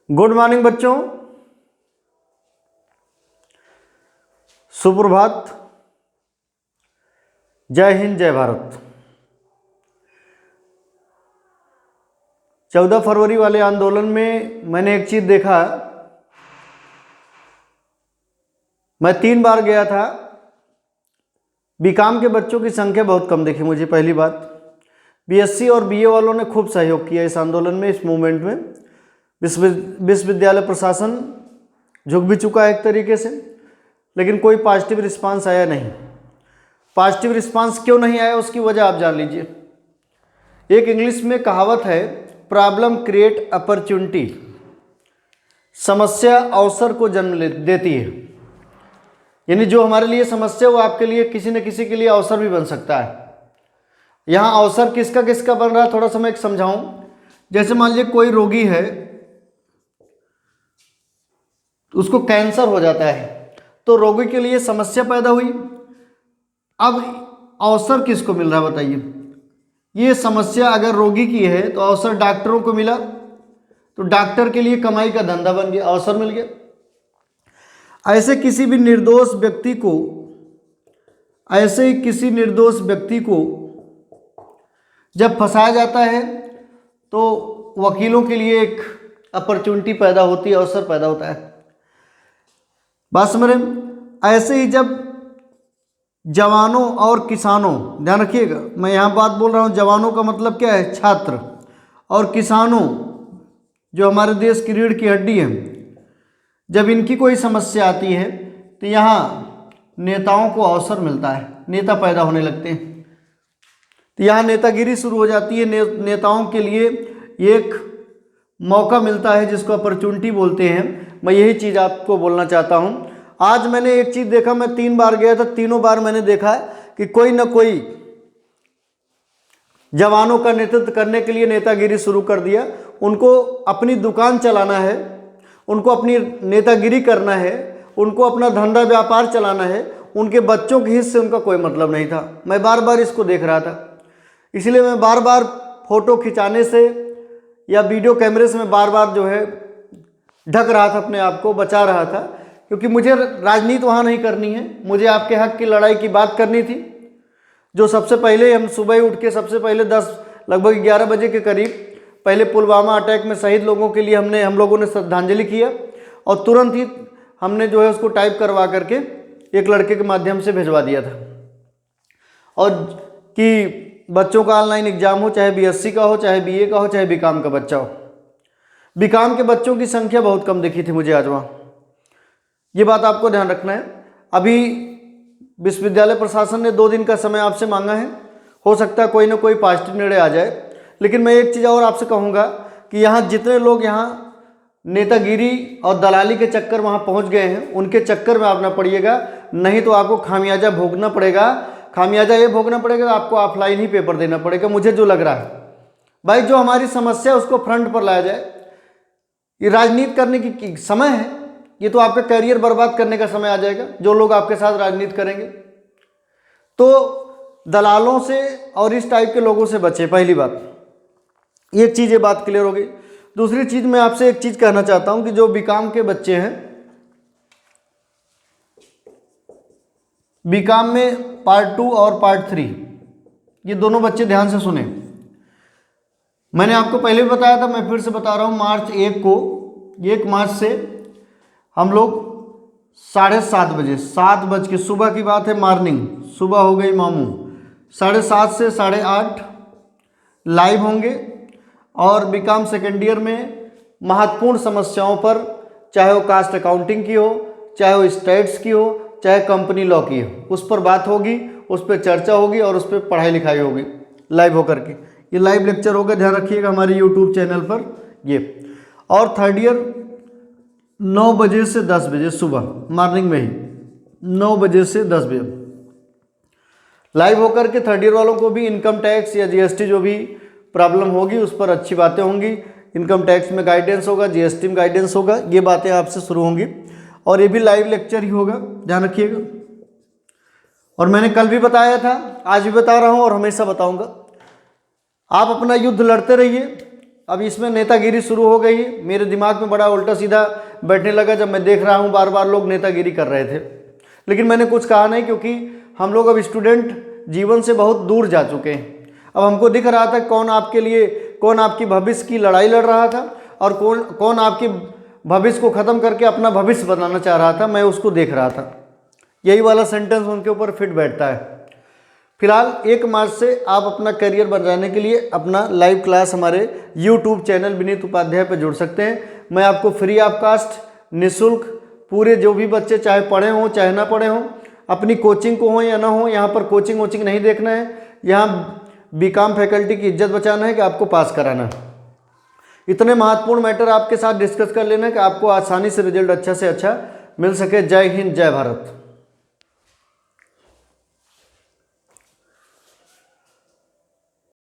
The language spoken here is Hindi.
गुड मॉर्निंग बच्चों, सुप्रभात, जय हिंद जय भारत। 14 फरवरी वाले आंदोलन में मैंने एक चीज देखा। मैं 3 बार गया था, बीकॉम के बच्चों की संख्या बहुत कम दिखी मुझे। पहली बात, बीएससी और बीए वालों ने खूब सहयोग किया इस आंदोलन में, इस मूवमेंट में। विश्वविद्यालय प्रशासन झुक भी चुका है एक तरीके से, लेकिन कोई पॉजिटिव रिस्पांस आया नहीं। पॉजिटिव रिस्पांस क्यों नहीं आया उसकी वजह आप जान लीजिए। एक इंग्लिश में कहावत है, प्रॉब्लम क्रिएट अपॉर्चुनिटी। समस्या अवसर को जन्म देती है, यानी जो हमारे लिए समस्या वो आपके लिए किसी न किसी के लिए अवसर भी बन सकता है। यहाँ अवसर किसका किसका बन रहा है थोड़ा सा मैं एक समझाऊं। जैसे मान लीजिए कोई रोगी है, उसको कैंसर हो जाता है, तो रोगी के लिए समस्या पैदा हुई। अब अवसर किसको मिल रहा है बताइए। ये समस्या अगर रोगी की है तो अवसर डॉक्टरों को मिला, तो डॉक्टर के लिए कमाई का धंधा बन गया, अवसर मिल गया। ऐसे किसी निर्दोष व्यक्ति को जब फंसाया जाता है तो वकीलों के लिए एक अपॉर्चुनिटी पैदा होती है, अवसर पैदा होता है। बात समझ रहे हैं? ऐसे ही जब जवानों और किसानों, ध्यान रखिएगा मैं यहाँ बात बोल रहा हूँ, जवानों का मतलब क्या है, छात्र, और किसानों जो हमारे देश की रीढ़ की हड्डी है, जब इनकी कोई समस्या आती है तो यहाँ नेताओं को अवसर मिलता है, नेता पैदा होने लगते हैं। तो यहाँ नेतागिरी शुरू हो जाती है। नेताओं के लिए एक मौका मिलता है जिसको अपॉर्चुनिटी बोलते हैं। मैं यही चीज़ आपको बोलना चाहता हूँ। आज मैंने एक चीज़ देखा, मैं 3 बार गया था, तीनों बार मैंने देखा कि कोई ना कोई जवानों का नेतृत्व करने के लिए नेतागिरी शुरू कर दिया। उनको अपनी दुकान चलाना है, उनको अपनी नेतागिरी करना है, उनको अपना धंधा व्यापार चलाना है, उनके बच्चों के हिस्से उनका कोई मतलब नहीं था। मैं बार बार इसको देख रहा था, इसलिए मैं बार बार फोटो खिंचाने से या वीडियो कैमरे से मैं बार बार जो है ढक रहा था, अपने आप को बचा रहा था, क्योंकि मुझे राजनीति वहाँ नहीं करनी है। मुझे आपके हक की लड़ाई की बात करनी थी। जो सबसे पहले हम सुबह उठ के सबसे पहले लगभग 11 बजे के करीब पहले पुलवामा अटैक में शहीद लोगों के लिए हम लोगों ने श्रद्धांजलि किया, और तुरंत ही हमने जो है उसको टाइप करवा करके एक लड़के के माध्यम से भिजवा दिया था, और कि बच्चों का ऑनलाइन एग्जाम हो, चाहे बीएससी का हो, चाहे बीए का हो, चाहे बीकॉम का बच्चा हो। बीकॉम के बच्चों की संख्या बहुत कम दिखी थी मुझे आज वहाँ, ये बात आपको ध्यान रखना है। अभी विश्वविद्यालय प्रशासन ने 2 दिन का समय आपसे मांगा है, हो सकता है कोई ना कोई पॉजिटिव निर्णय आ जाए। लेकिन मैं एक चीज़ और आपसे कहूँगा कि यहाँ जितने लोग यहाँ नेतागिरी और दलाली के चक्कर वहाँ पहुँच गए हैं, उनके चक्कर में आप ना पड़िएगा, नहीं तो आपको खामियाजा भोगना पड़ेगा। खामियाजा ये भोगना पड़ेगा, आपको ऑफलाइन ही पेपर देना पड़ेगा। मुझे जो लग रहा है भाई, जो हमारी समस्या है उसको फ्रंट पर लाया जाए। ये राजनीति करने की समय है, ये तो आपका करियर बर्बाद करने का समय आ जाएगा जो लोग आपके साथ राजनीति करेंगे। तो दलालों से और इस टाइप के लोगों से बचे, पहली बात। एक चीज़ ये बात क्लियर हो गई। दूसरी चीज़ मैं आपसे एक चीज़ कहना चाहता हूं कि जो बीकॉम के बच्चे हैं, बीकॉम में पार्ट 2 और पार्ट 3, ये दोनों बच्चे ध्यान से सुने। मैंने आपको पहले भी बताया था, मैं फिर से बता रहा हूँ। मार्च 1 मार्च से हम लोग 7:30 बजे, 7 बज के, सुबह की बात है, मॉर्निंग, सुबह हो गई मामू, 7:30 से 8:30 लाइव होंगे। और बीकॉम सेकेंड ईयर में महत्वपूर्ण समस्याओं पर, चाहे वो कास्ट अकाउंटिंग की हो, चाहे वो स्टेट्स की हो, चाहे कंपनी लॉ की हो, उस पर बात होगी, उस पर चर्चा होगी और उस पर पढ़ाई लिखाई होगी लाइव होकर के। ये लाइव लेक्चर होगा, ध्यान रखिएगा, हमारे यूट्यूब चैनल पर ये। और थर्ड ईयर 9 बजे से 10 बजे सुबह, मॉर्निंग में ही 9 बजे से 10 बजे लाइव होकर के थर्ड ईयर वालों को भी इनकम टैक्स या जीएसटी जो भी प्रॉब्लम होगी उस पर अच्छी बातें होंगी। इनकम टैक्स में गाइडेंस होगा, जीएसटी में गाइडेंस होगा, ये बातें आपसे शुरू होंगी। और ये भी लाइव लेक्चर ही होगा, ध्यान रखिएगा। और मैंने कल भी बताया था, आज भी बता रहा हूँ और हमेशा बताऊंगा, आप अपना युद्ध लड़ते रहिए, अब इसमें नेतागिरी शुरू हो गई। मेरे दिमाग में बड़ा उल्टा सीधा बैठने लगा जब मैं देख रहा हूँ बार बार लोग नेतागिरी कर रहे थे, लेकिन मैंने कुछ कहा नहीं, क्योंकि हम लोग अब स्टूडेंट जीवन से बहुत दूर जा चुके हैं। अब हमको दिख रहा था कौन आपके लिए, कौन आपकी भविष्य की लड़ाई लड़ रहा था और कौन आपकी भविष्य को ख़त्म करके अपना भविष्य बनाना चाह रहा था। मैं उसको देख रहा था। यही वाला सेंटेंस उनके ऊपर फिट बैठता है। फिलहाल 1 मार्च से आप अपना करियर बनाने के लिए अपना लाइव क्लास हमारे YouTube चैनल विनीत उपाध्याय पर जुड़ सकते हैं। मैं आपको फ्री ऑफ कास्ट, निःशुल्क, पूरे जो भी बच्चे चाहे पढ़े हों चाहे ना पढ़े हों, अपनी कोचिंग को हो या ना हो, यहाँ पर कोचिंग वोचिंग नहीं देखना है। यहाँ बीकॉम फैकल्टी की इज्जत बचाना है कि आपको पास कराना है। इतने महत्वपूर्ण मैटर आपके साथ डिस्कस कर लेना है कि आपको आसानी से रिजल्ट अच्छा से अच्छा मिल सके। जय हिंद, जय भारत।